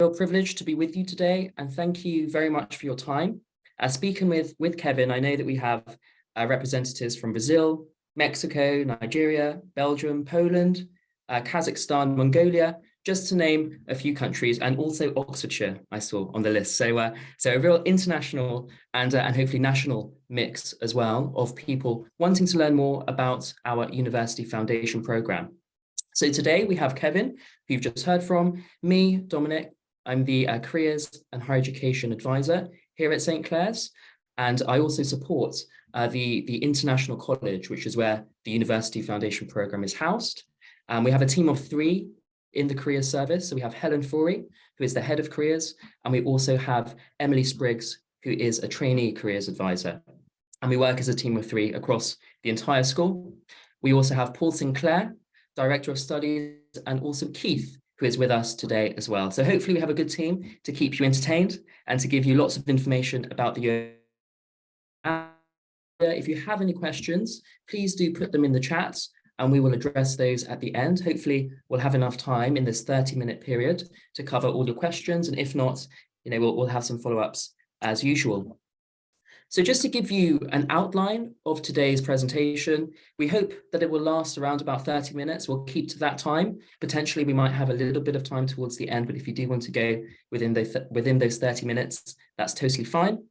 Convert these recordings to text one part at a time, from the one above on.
real privilege to be with you today, and thank you very much for your time. Speaking with Kevin, I know that we have representatives from Brazil, Mexico, Nigeria, Belgium, Poland, Kazakhstan, Mongolia, just to name a few countries, and also Oxfordshire I saw on the list. So a real international and hopefully national mix as well of people wanting to learn more about our University Foundation programme. So today we have Kevin, who you've just heard from, me, Dominic. I'm the Careers and Higher Education Advisor here at St. Clair's, and I also support the International College, which is where the University Foundation programme is housed. We have a team of 3 in the Careers Service. So we have Helen Forey, who is the head of Careers, and we also have Emily Spriggs, who is a trainee Careers Advisor. And we work as a team of 3 across the entire school. We also have Paul Sinclair, Director of Studies, and also Keith, who is with us today as well. So hopefully we have a good team to keep you entertained and to give you lots of information about the year. If you have any questions, please do put them in the chat and we will address those at the end. Hopefully we'll have enough time in this 30-minute period to cover all your questions. And if not, we'll have some follow-ups as usual. So just to give you an outline of today's presentation, we hope that it will last around about 30 minutes. We'll keep to that time. Potentially, we might have a little bit of time towards the end, but if you do want to go within those 30 minutes, that's totally fine.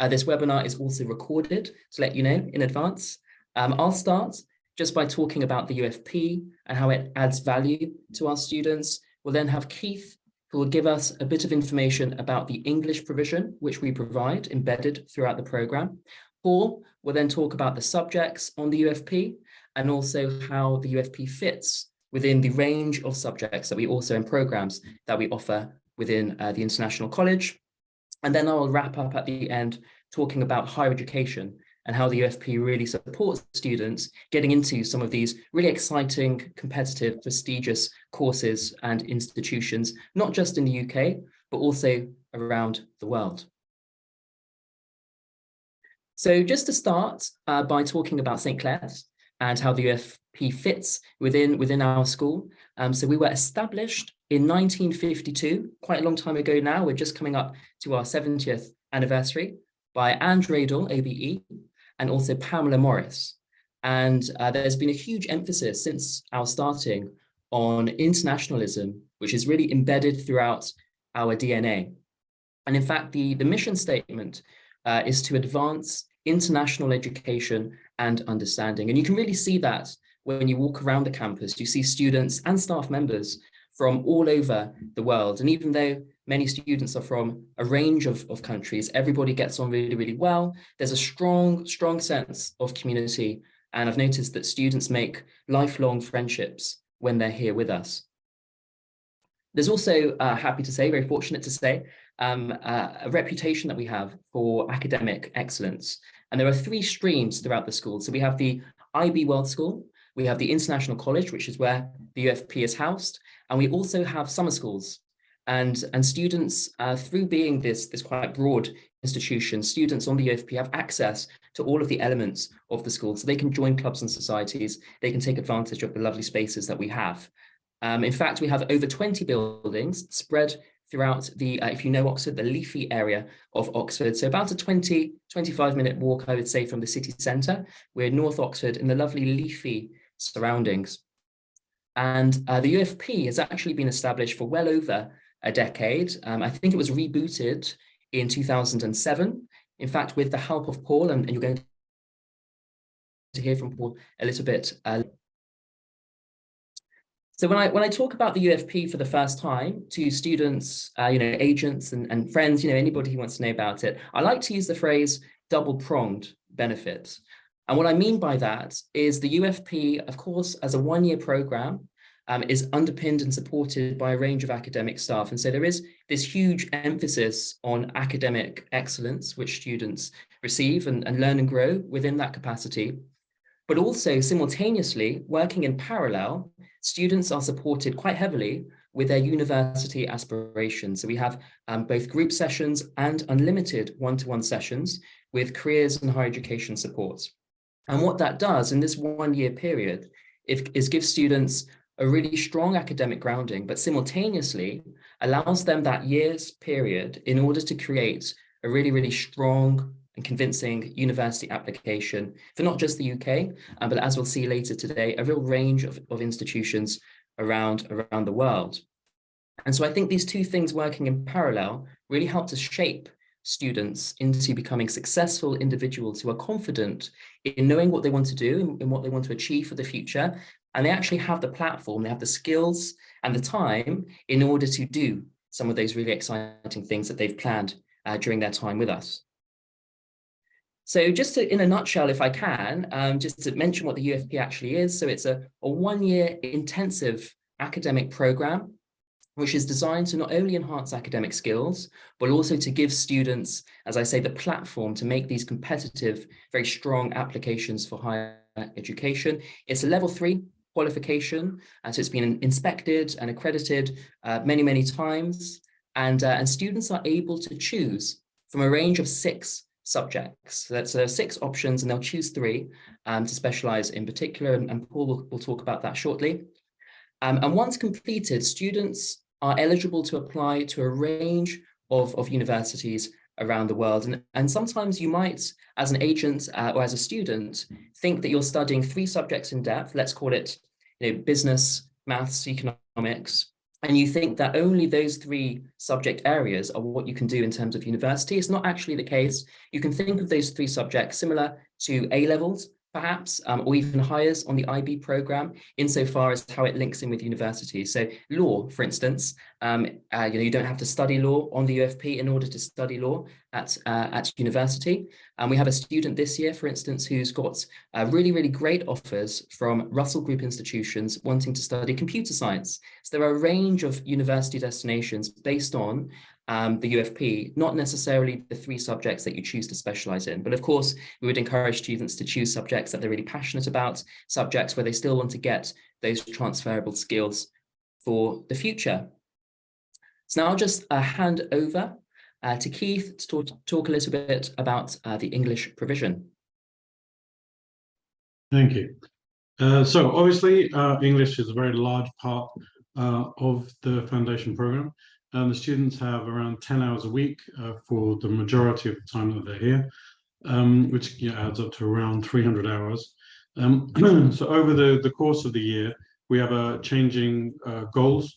This webinar is also recorded to let you know in advance. I'll start just by talking about the UFP and how it adds value to our students. We'll then have Keith, who will give us a bit of information about the English provision, which we provide embedded throughout the programme. Paul will then talk about the subjects on the UFP and also how the UFP fits within the range of subjects that we also in programmes that we offer within the International College. And then I will wrap up at the end talking about higher education and how the UFP really supports students getting into some of these really exciting, competitive, prestigious courses and institutions, not just in the UK, but also around the world. So just to start by talking about St. Clair's and how the UFP fits within our school. So we were established in 1952, quite a long time ago now. We're just coming up to our 70th anniversary by Anne Dradle, OBE, and also Pamela Morris. And there's been a huge emphasis since our starting on internationalism, which is really embedded throughout our DNA. And in fact, the mission statement is to advance international education and understanding. And you can really see that when you walk around the campus. You see students and staff members from all over the world. And even though many students are from a range of countries, everybody gets on really, really well. There's a strong sense of community. And I've noticed that students make lifelong friendships when they're here with us. There's also, happy to say, very fortunate to say, a reputation that we have for academic excellence. And there are 3 streams throughout the school. So we have the IB World School, we have the International College, which is where the UFP is housed, and we also have summer schools. And students, through being this quite broad institution, students on the UFP have access to all of the elements of the school. So they can join clubs and societies, they can take advantage of the lovely spaces that we have. In fact, we have over 20 buildings spread throughout the, if you know Oxford, the leafy area of Oxford. So about a 25-minute walk, I would say, from the city centre. We're in North Oxford in the lovely leafy surroundings. And the UFP has actually been established for well over a decade. I think it was rebooted in 2007. In fact, with the help of Paul, and you're going to hear from Paul a little bit. So when I talk about the UFP for the first time to students, agents and friends, anybody who wants to know about it, I like to use the phrase double-pronged benefits. And what I mean by that is the UFP, of course, as a 1-year program, is underpinned and supported by a range of academic staff. And so there is this huge emphasis on academic excellence, which students receive and learn and grow within that capacity. But also simultaneously, working in parallel, students are supported quite heavily with their university aspirations. So we have both group sessions and unlimited one-to-one sessions with careers and higher education supports. And what that does in this 1-year period is give students a really strong academic grounding, but simultaneously allows them that year's period in order to create a really, really strong and convincing university application for not just the UK, but as we'll see later today, a real range of institutions around the world. And so I think these two things working in parallel really help to shape students into becoming successful individuals who are confident in knowing what they want to do and what they want to achieve for the future. And they actually have the platform, they have the skills and the time in order to do some of those really exciting things that they've planned during their time with us. So just to, in a nutshell, if I can, just to mention what the UFP actually is. So it's a one-year intensive academic program, which is designed to not only enhance academic skills, but also to give students, as I say, the platform to make these competitive, very strong applications for higher education. It's a level 3 qualification, and so it's been inspected and accredited many, many times, and students are able to choose from a range of 6 subjects. So that's 6 options, and they'll choose 3 to specialize in particular, and Paul will talk about that shortly. And once completed, students are eligible to apply to a range of universities around the world. And sometimes you might, as an agent or as a student, think that you're studying 3 subjects in depth, let's call it business, maths, economics, and you think that only those 3 subject areas are what you can do in terms of university. It's not actually the case. You can think of those 3 subjects similar to A-levels, perhaps, or even higher on the IB program, insofar as how it links in with university. So law, for instance, you don't have to study law on the UFP in order to study law at university. And we have a student this year, for instance, who's got really, really great offers from Russell Group institutions wanting to study computer science. So there are a range of university destinations based on the UFP, not necessarily the 3 subjects that you choose to specialize in. But of course, we would encourage students to choose subjects that they're really passionate about, subjects where they still want to get those transferable skills for the future. So now I'll just hand over to Keith to talk a little bit about the English provision. Thank you. So obviously, English is a very large part of the foundation program. The students have around 10 hours a week for the majority of the time that they're here, which adds up to around 300 hours. So over the course of the year, we have changing goals,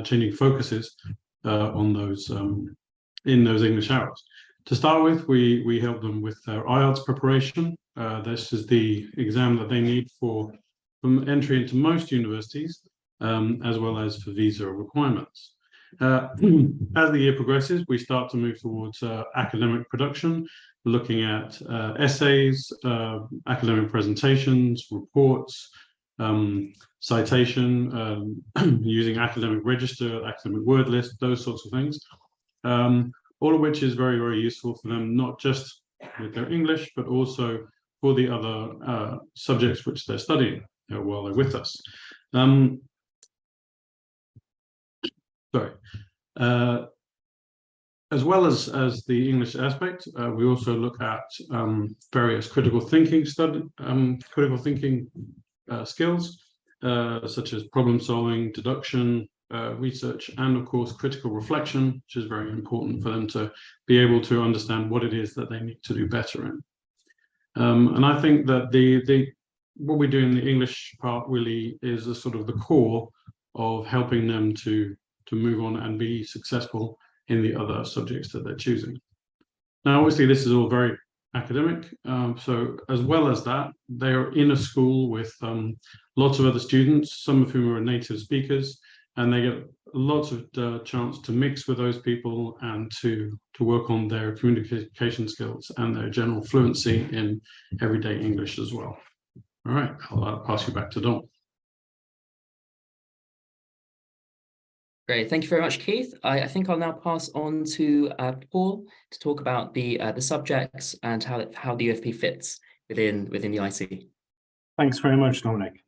changing focuses on those in those English hours. To start with, we help them with their IELTS preparation. This is the exam that they need for entry into most universities, as well as for visa requirements. As the year progresses, we start to move towards academic production, looking at essays, academic presentations, reports, citation, using academic register, academic word list, those sorts of things, all of which is very, very useful for them, not just with their English, but also for the other subjects which they're studying while they're with us. As well as the English aspect, we also look at various critical thinking skills, such as problem solving, deduction, research, and of course critical reflection, which is very important for them to be able to understand what it is that they need to do better in. And I think that what we do in the English part really is a sort of the core of helping them to move on and be successful in the other subjects that they're choosing. Now, obviously, this is all very academic. So as well as that, they're in a school with lots of other students, some of whom are native speakers, and they get lots of chance to mix with those people and to work on their communication skills and their general fluency in everyday English as well. All right, I'll pass you back to Don. Great, thank you very much, Keith. I think I'll now pass on to Paul to talk about the subjects and how the UFP fits within the IC. Thanks very much, Dominic.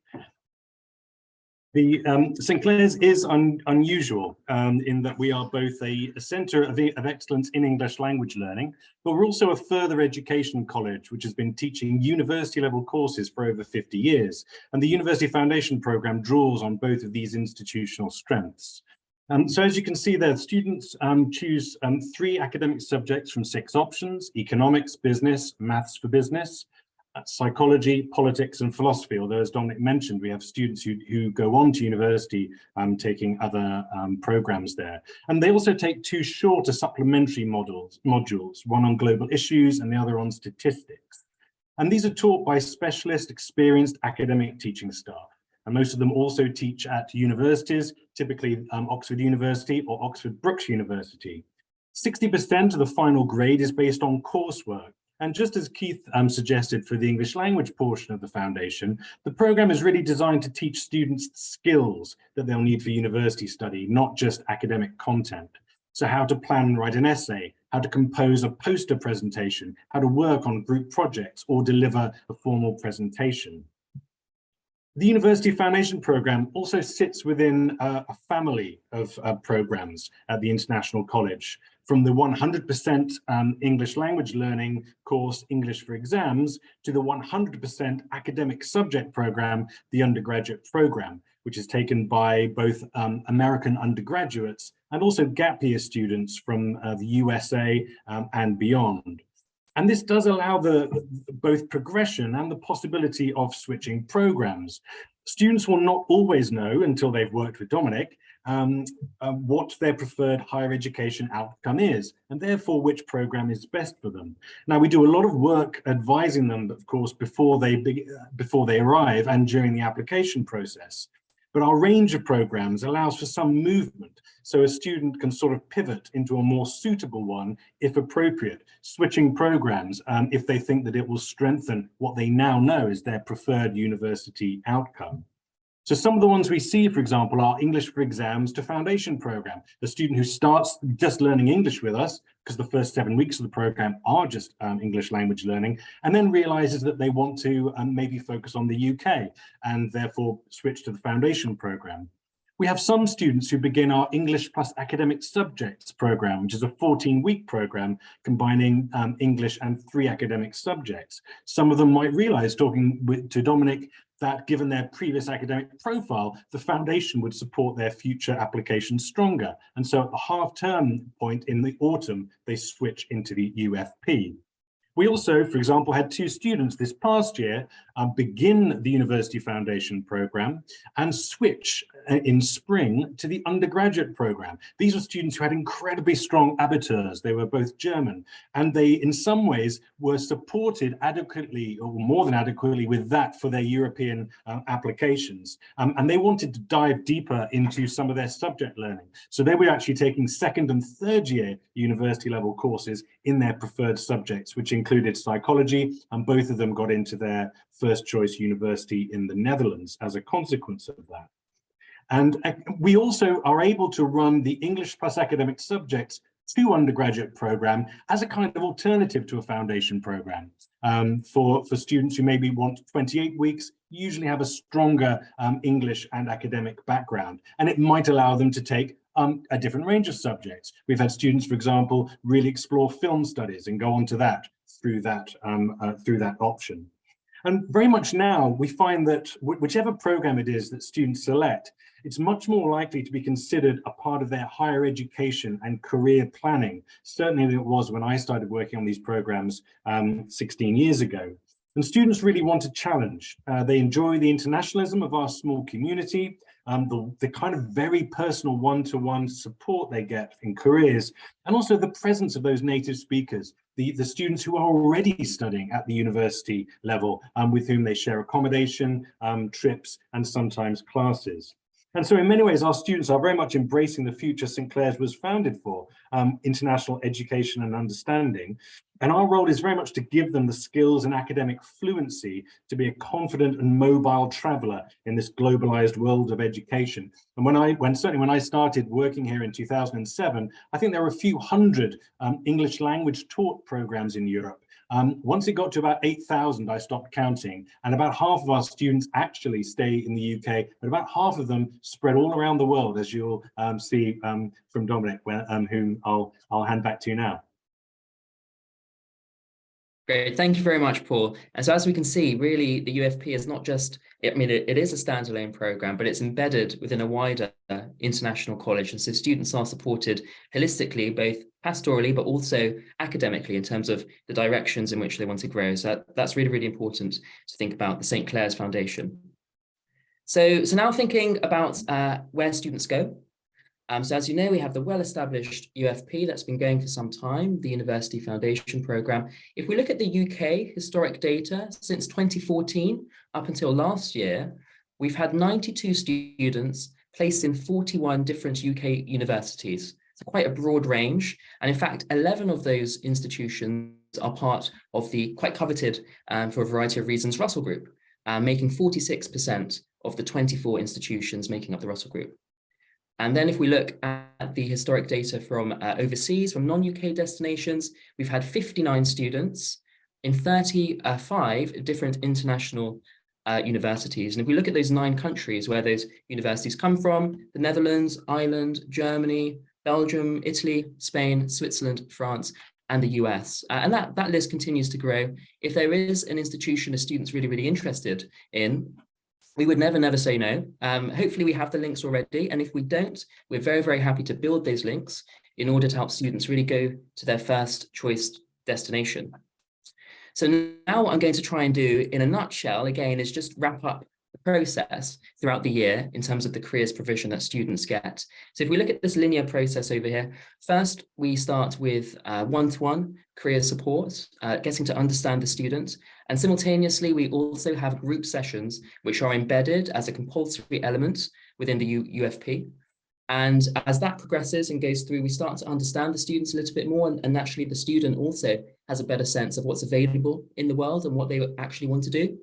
The St. Clair's is unusual in that we are both a centre of excellence in English language learning, but we're also a further education college, which has been teaching university level courses for over 50 years. And the University Foundation Programme draws on both of these institutional strengths. So as you can see there, students choose 3 academic subjects from 6 options: economics, business, maths for business, psychology, politics and philosophy, although as Dominic mentioned, we have students who go on to university taking other programs there. And they also take 2 shorter supplementary modules, one on global issues and the other on statistics. And these are taught by specialist, experienced academic teaching staff. And most of them also teach at universities, typically Oxford University or Oxford Brookes University. 60% of the final grade is based on coursework. And just as Keith suggested for the English language portion of the foundation, the programme is really designed to teach students skills that they'll need for university study, not just academic content. So how to plan and write an essay, how to compose a poster presentation, how to work on group projects or deliver a formal presentation. The University Foundation Programme also sits within a family of programmes at the International College, from the 100% English language learning course, English for Exams, to the 100% academic subject programme, the undergraduate programme, which is taken by both American undergraduates and also gap year students from the USA and beyond. And this does allow both progression and the possibility of switching programs. Students will not always know until they've worked with Dominic what their preferred higher education outcome is, and therefore which program is best for them. Now, we do a lot of work advising them, of course, before they arrive and during the application process. But our range of programs allows for some movement, so a student can sort of pivot into a more suitable one if appropriate, switching programs if they think that it will strengthen what they now know is their preferred university outcome. So some of the ones we see, for example, are English for Exams to Foundation Programme. The student who starts just learning English with us, because the first 7 weeks of the programme are just English language learning, and then realises that they want to maybe focus on the UK and therefore switch to the Foundation Programme. We have some students who begin our English plus Academic Subjects programme, which is a 14-week programme combining English and 3 academic subjects. Some of them might realise, talking to Dominic, that given their previous academic profile, the foundation would support their future applications stronger. And so at the half-term point in the autumn, they switch into the UFP. We also, for example, had 2 students this past year begin the University Foundation Programme and switch in spring to the undergraduate programme. These were students who had incredibly strong abiturs. They were both German, and they, in some ways, were supported adequately, or more than adequately, with that for their European applications. And they wanted to dive deeper into some of their subject learning. So they were actually taking 2nd and 3rd year university level courses in their preferred subjects, which included psychology, and both of them got into their first choice university in the Netherlands as a consequence of that. And we also are able to run the English plus Academic Subjects to undergraduate program as a kind of alternative to a foundation program for students who maybe want 28 weeks, usually have a stronger English and academic background, and it might allow them to take a different range of subjects. We've had students, for example, really explore film studies and go on to that through that option. And very much now we find that whichever program it is that students select, it's much more likely to be considered a part of their higher education and career planning, certainly than it was when I started working on these programs 16 years ago. And students really want a challenge. They enjoy the internationalism of our small community, the kind of very personal one-to-one support they get in careers, and also the presence of those native speakers, the students who are already studying at the university level, with whom they share accommodation, trips, and sometimes classes. And so in many ways, our students are very much embracing the future St. Clair's was founded for, international education and understanding. And our role is very much to give them the skills and academic fluency to be a confident and mobile traveller in this globalized world of education. And certainly when I started working here in 2007, I think there were a few hundred English language taught programs in Europe. Once it got to about 8,000, I stopped counting, and about half of our students actually stay in the UK, but about half of them spread all around the world, as you'll see from Dominic, whom I'll hand back to you now. Great, thank you very much, Paul. And so as we can see, really, the UFP is not just, I mean, it is a standalone program, but it's embedded within a wider international college. And so students are supported holistically, both pastorally, but also academically in terms of the directions in which they want to grow. So that's really, really important to think about the St. Clair's Foundation. So now thinking about where students go. So as you know, we have the well-established UFP that's been going for some time, the University Foundation Programme. If we look at the UK historic data, since 2014 up until last year, we've had 92 students placed in 41 different UK universities. So quite a broad range. And in fact, 11 of those institutions are part of the quite coveted, for a variety of reasons, Russell Group, making 46% of the 24 institutions making up the Russell Group. And then if we look at the historic data from overseas, from non-UK destinations, we've had 59 students in 35 different international universities. And if we look at those 9 countries where those universities come from, the Netherlands, Ireland, Germany, Belgium, Italy, Spain, Switzerland, France, and the US. And that list continues to grow. If there is an institution a student's really, really interested in, we would never say no. Hopefully we have the links already. And if we don't, we're very, very happy to build those links in order to help students really go to their first choice destination. So now what I'm going to try and do in a nutshell, again, is just wrap up the process throughout the year in terms of the careers provision that students get. So if we look at this linear process over here, first we start with one-to-one career support, getting to understand the student. And simultaneously, we also have group sessions, which are embedded as a compulsory element within the UFP. And as that progresses and goes through, we start to understand the students a little bit more. And naturally, the student also has a better sense of what's available in the world and what they actually want to do.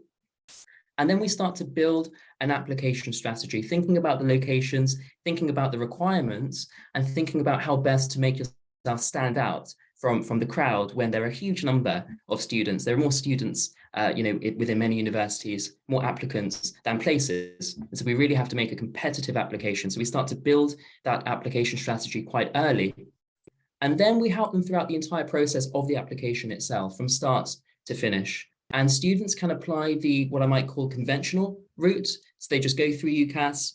And then we start to build an application strategy, thinking about the locations, thinking about the requirements, and thinking about how best to make yourself stand out from the crowd when there are a huge number of students. There are more students, within many universities, more applicants than places. And so we really have to make a competitive application. So we start to build that application strategy quite early. And then we help them throughout the entire process of the application itself, from start to finish. And students can apply what I might call conventional route. So they just go through UCAS,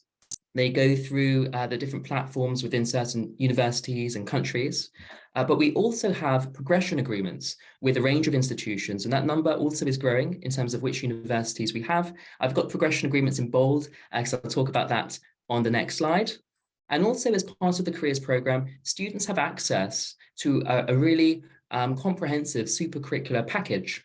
they go through the different platforms within certain universities and countries. But we also have progression agreements with a range of institutions, and that number also is growing in terms of which universities we have. I've got progression agreements in bold, because I'll talk about that on the next slide. And also as part of the careers program, students have access to a really comprehensive supercurricular package.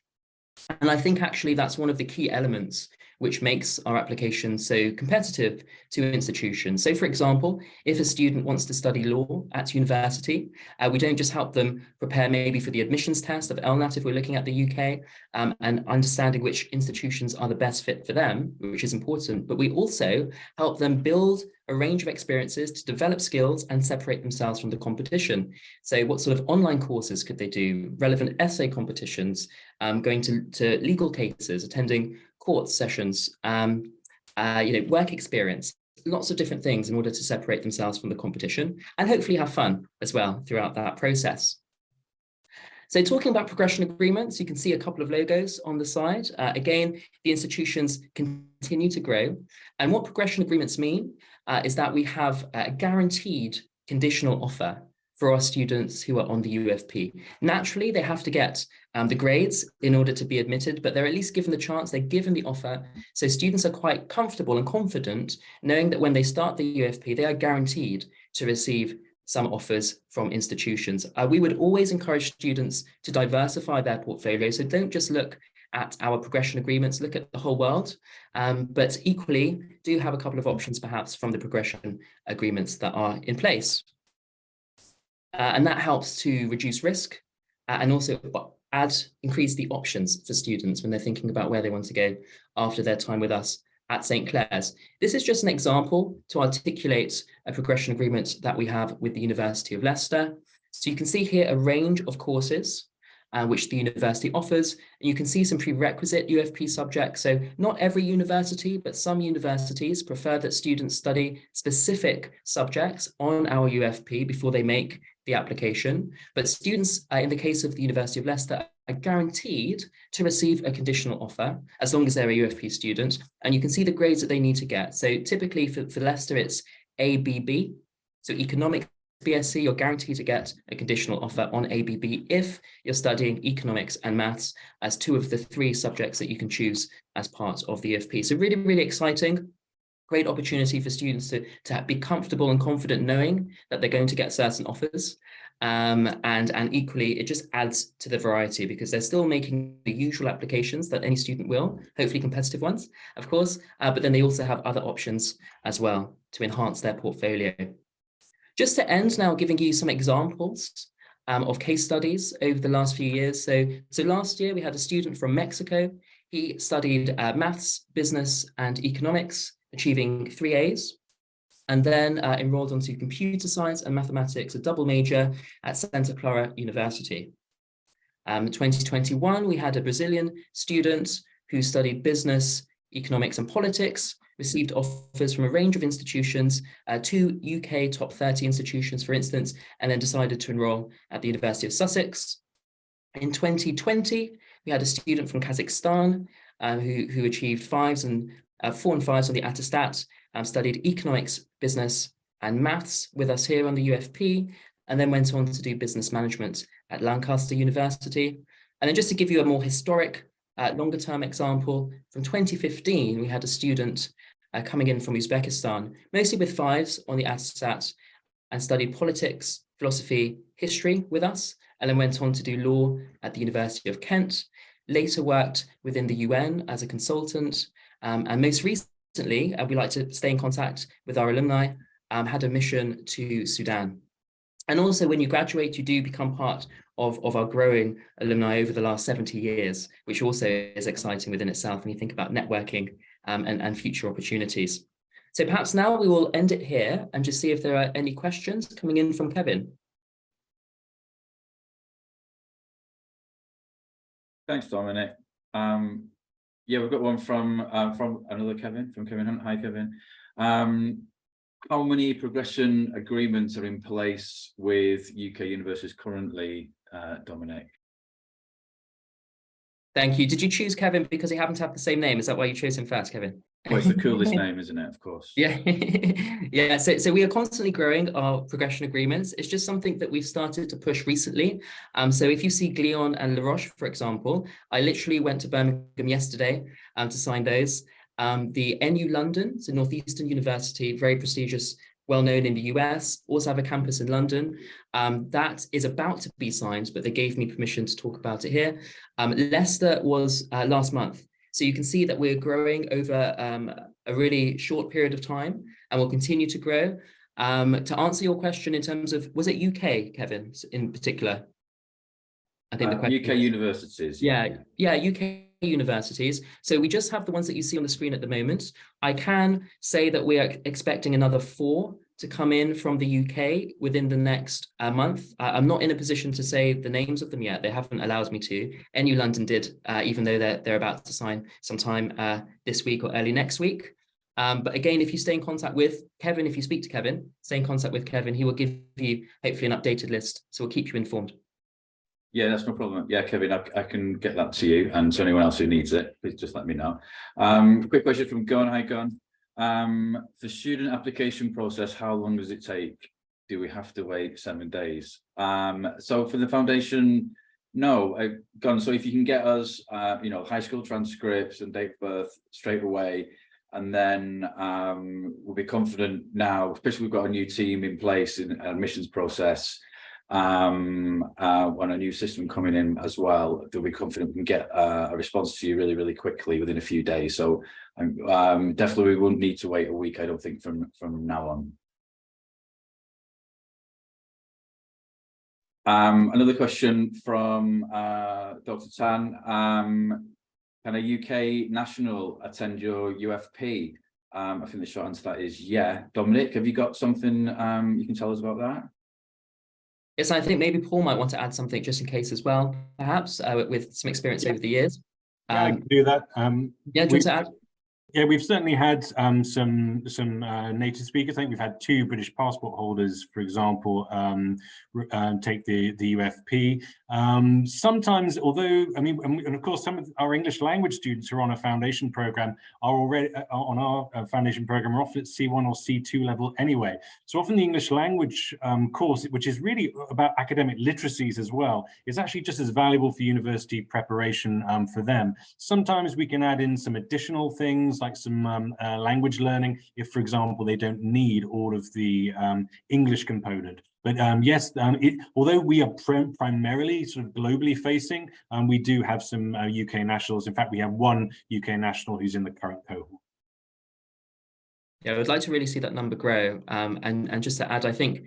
And I think actually that's one of the key elements which makes our application so competitive to institutions. So for example, if a student wants to study law at university, we don't just help them prepare maybe for the admissions test of LNAT if we're looking at the UK, and understanding which institutions are the best fit for them, which is important, but we also help them build a range of experiences to develop skills and separate themselves from the competition. So what sort of online courses could they do? Relevant essay competitions, going to legal cases, attending court sessions, work experience, lots of different things in order to separate themselves from the competition and hopefully have fun as well throughout that process. So talking about progression agreements, you can see a couple of logos on the side. Again, the institutions continue to grow. And what progression agreements mean is that we have a guaranteed conditional offer for our students who are on the UFP. Naturally, they have to get the grades in order to be admitted, but they're at least given the chance, they're given the offer. So students are quite comfortable and confident knowing that when they start the UFP, they are guaranteed to receive some offers from institutions. We would always encourage students to diversify their portfolio. So don't just look at our progression agreements, look at the whole world, but equally do have a couple of options perhaps from the progression agreements that are in place. And that helps to reduce risk and also increase the options for students when they're thinking about where they want to go after their time with us at St. Clair's. This is just an example to articulate a progression agreement that we have with the University of Leicester. So you can see here a range of courses. which the university offers. And you can see some prerequisite UFP subjects. So not every university, but some universities prefer that students study specific subjects on our UFP before they make the application. But students, in the case of the University of Leicester, are guaranteed to receive a conditional offer as long as they're a UFP student. And you can see the grades that they need to get. So typically for Leicester, it's ABB. So economics BSc, you're guaranteed to get a conditional offer on ABB if you're studying economics and maths as 2 of the 3 subjects that you can choose as part of the UFP. So really, really exciting. Great opportunity for students to be comfortable and confident knowing that they're going to get certain offers. And equally, it just adds to the variety because they're still making the usual applications that any student will, hopefully competitive ones, of course, but then they also have other options as well to enhance their portfolio. Just to end now, giving you some examples of case studies over the last few years. So last year, we had a student from Mexico. He studied maths, business, and economics, achieving 3 A's, and then enrolled onto computer science and mathematics, a double major at Santa Clara University. 2021, we had a Brazilian student who studied business, economics, and politics, received offers from a range of institutions, 2 UK top 30 institutions, for instance, and then decided to enroll at the University of Sussex. In 2020, we had a student from Kazakhstan who achieved 5s and 4 and 5s on the attestat, studied economics, business, and maths with us here on the UFP, and then went on to do business management at Lancaster University. And then just to give you a more historic, longer term example, from 2015, we had a student coming in from Uzbekistan, mostly with 5s on the attestat, and studied politics, philosophy, history with us, and then went on to do law at the University of Kent, later worked within the UN as a consultant, and most recently, we like to stay in contact with our alumni, had a mission to Sudan. And also when you graduate, you do become part of our growing alumni over the last 70 years, which also is exciting within itself when you think about networking and future opportunities. So perhaps now we will end it here and just see if there are any questions coming in from Kevin. Thanks, Dominic. Yeah, we've got one from another Kevin, from Kevin Hunt. Hi, Kevin. How many progression agreements are in place with UK universities currently, Dominic? Thank you. Did you choose Kevin because he happened to have the same name? Is that why you chose him first, Kevin? Well, it's the coolest name, isn't it? Of course. Yeah, yeah. So we are constantly growing our progression agreements. It's just something that we've started to push recently. So if you see Glion and La Roche, for example, I literally went to Birmingham yesterday to sign those. The NU London, it's a Northeastern University, very prestigious, well known in the US, also have a campus in London. That is about to be signed, but they gave me permission to talk about it here. Leicester was last month. So you can see that we're growing over a really short period of time and will continue to grow. To answer your question in terms of, was it UK, Kevin, in particular? I think the question UK universities. Yeah, UK universities. So we just have the ones that you see on the screen at the moment. I can say that we are expecting another 4 to come in from the UK within the next month. I'm not in a position to say the names of them yet. They haven't allowed me to. NU London did, even though they're about to sign sometime this week or early next week. But again, if you stay in contact with Kevin, if you speak to Kevin, stay in contact with Kevin, he will give you hopefully an updated list. So we'll keep you informed. Yeah, that's no problem. Yeah, Kevin, I can get that to you, and to anyone else who needs it, please just let me know. Quick question from Gon. Hi, Gon. The student application process, how long does it take? Do we have to wait 7 days? So for the foundation, no. Gon, so if you can get us, high school transcripts and date of birth straight away, and then we'll be confident now, especially we've got a new team in place in admissions process, on a new system coming in as well, they'll be confident we can get a response to you really, really quickly within a few days. So definitely we wouldn't need to wait a week, I don't think, from now on. Another question from Dr. Tan. Can a UK national attend your UFP? I think the short answer to that is yeah. Dominic, have you got something you can tell us about that? Yes, I think maybe Paul might want to add something just in case as well, perhaps with some experience over the years. Yeah, I can do that. Yeah, do you want to add? Yeah, we've certainly had some native speakers. I think we've had 2 British passport holders, for example, take the UFP. Sometimes, although I mean, and of course, some of our English language students who are on a foundation program are already on our foundation program are often at C1 or C2 level anyway. So often the English language course, which is really about academic literacies as well, is actually just as valuable for university preparation for them. Sometimes we can add in some additional things like some language learning if, for example, they don't need all of the English component. But yes, although we are primarily sort of globally facing, we do have some UK nationals. In fact, we have 1 UK national who's in the current cohort. Yeah, I would like to really see that number grow. And just to add, I think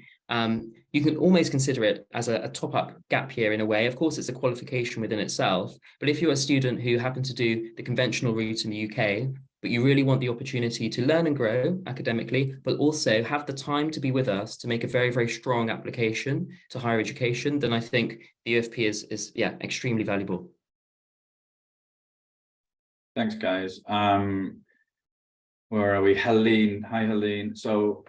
you can almost consider it as a top-up gap year in a way. Of course, it's a qualification within itself. But if you're a student who happen to do the conventional route in the UK, but you really want the opportunity to learn and grow academically, but also have the time to be with us to make a very, very strong application to higher education, then I think the UFP is yeah, extremely valuable. Thanks, guys. Where are we? Helene. Hi, Helene. So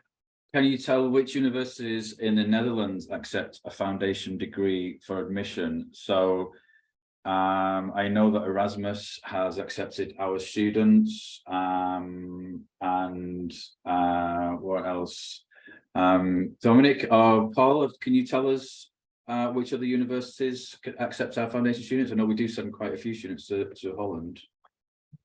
can you tell which universities in the Netherlands accept a foundation degree for admission? So I know that Erasmus has accepted our students, and what else? Dominic or Paul, can you tell us which other universities accept our foundation students? I know we do send quite a few students to Holland.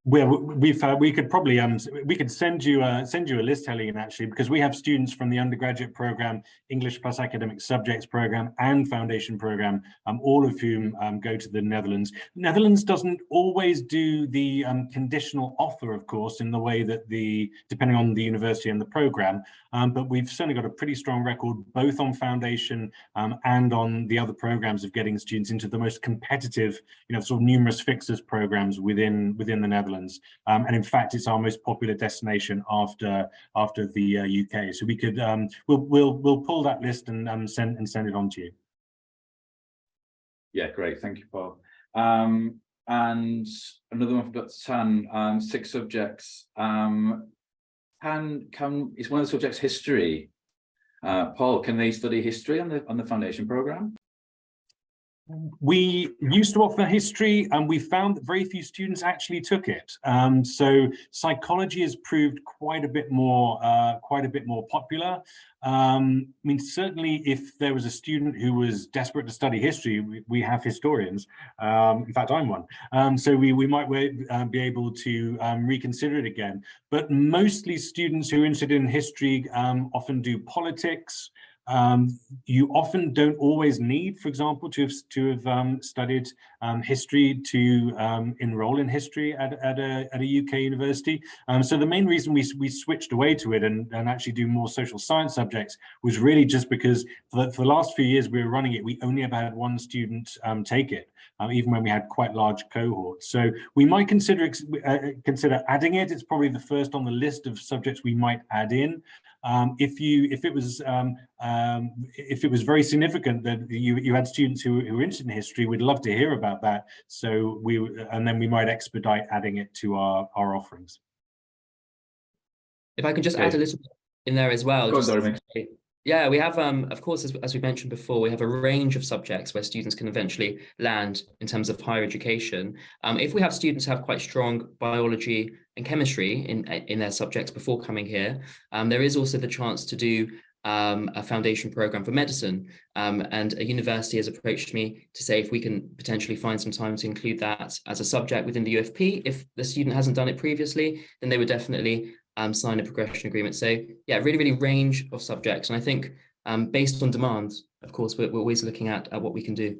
Well, we could probably we could send you a list, Helene, actually, because we have students from the undergraduate program, English plus academic subjects program, and foundation program, all of whom go to the Netherlands. Netherlands doesn't always do the conditional offer, of course, in the way that depending on the university and the program, but we've certainly got a pretty strong record both on foundation and on the other programs of getting students into the most competitive, sort of numerous fixers programs within the Netherlands. And in fact, it's our most popular destination after the UK. So we could we'll pull that list and send it on to you. Yeah, great. Thank you, Paul. And another one for Dr. Tan, 6 subjects. Is one of the subjects history? Paul, can they study history on the foundation program? We used to offer history, and we found that very few students actually took it. So psychology has proved quite a bit more popular. I mean, certainly, if there was a student who was desperate to study history, we have historians. In fact, I'm one. So we might be able to reconsider it again. But mostly, students who are interested in history often do politics. You often don't always need, for example, to have studied history to enroll in history at a UK university. So the main reason we switched away to it and actually do more social science subjects was really just because for the last few years we were running it, we only ever had 1 student take it, even when we had quite large cohorts. So we might consider adding it. It's probably the first on the list of subjects we might add in. If it was very significant that you had students who were interested in history, we'd love to hear about that. So then we might expedite adding it to our offerings. If I can just add a little bit in there as well. Yeah, we have, of course, as we mentioned before, we have a range of subjects where students can eventually land in terms of higher education. If we have students who have quite strong biology and chemistry in their subjects before coming here, there is also the chance to do a foundation program for medicine. And a university has approached me to say if we can potentially find some time to include that as a subject within the UFP. If the student hasn't done it previously, then they would definitely sign a progression agreement. So yeah, really range of subjects. And I think based on demand, of course, we're always looking at what we can do.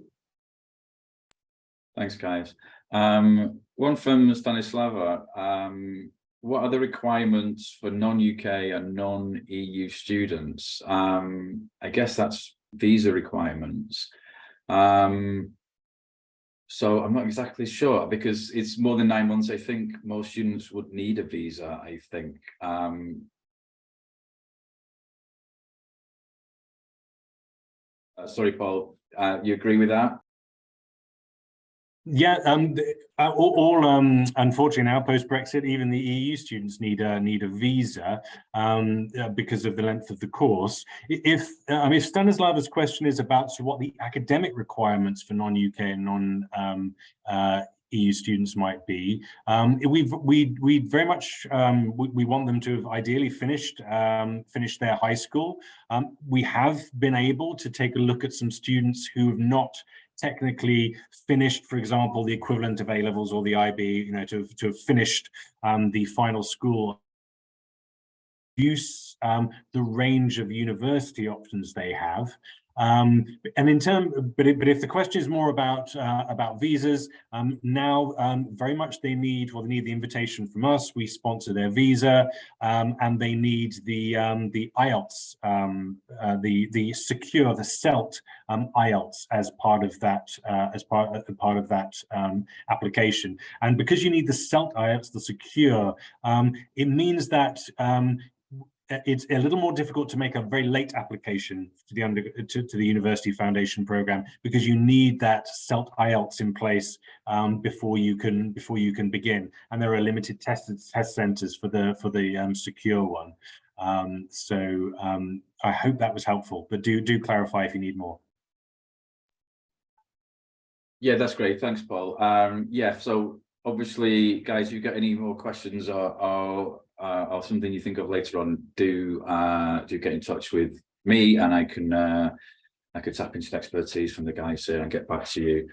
Thanks, guys. One from Stanislava. What are the requirements for non-UK and non-EU students? I guess that's visa requirements. So I'm not exactly sure because it's more than 9 months. I think most students would need a visa, I think. Sorry, Paul, you agree with that? Yeah, unfortunately now post-Brexit, even the EU students need a visa because of the length of the course. If Stanislava's question is about what the academic requirements for non-UK and non-EU students might be, we very much we want them to have ideally finished their high school. We have been able to take a look at some students who have not technically finished, for example, the equivalent of A-levels or the IB, to have finished the final school. Use the range of university options they have. And in but if the question is more about visas, now very much they need the invitation from us. We sponsor their visa, and they need the IELTS, the secure, the CELT IELTS as part of that application. And because you need the CELT IELTS, the secure, it means that it's a little more difficult to make a very late application to the University Foundation Program, because you need that CELT IELTS in place before you can begin, and there are limited test centers for the secure one. I hope that was helpful, but do clarify if you need more. Yeah, that's great. Thanks, Paul. Yeah, so obviously, guys, if you've got any more questions or something you think of later on, do get in touch with me, and I could tap into the expertise from the guys here and get back to you.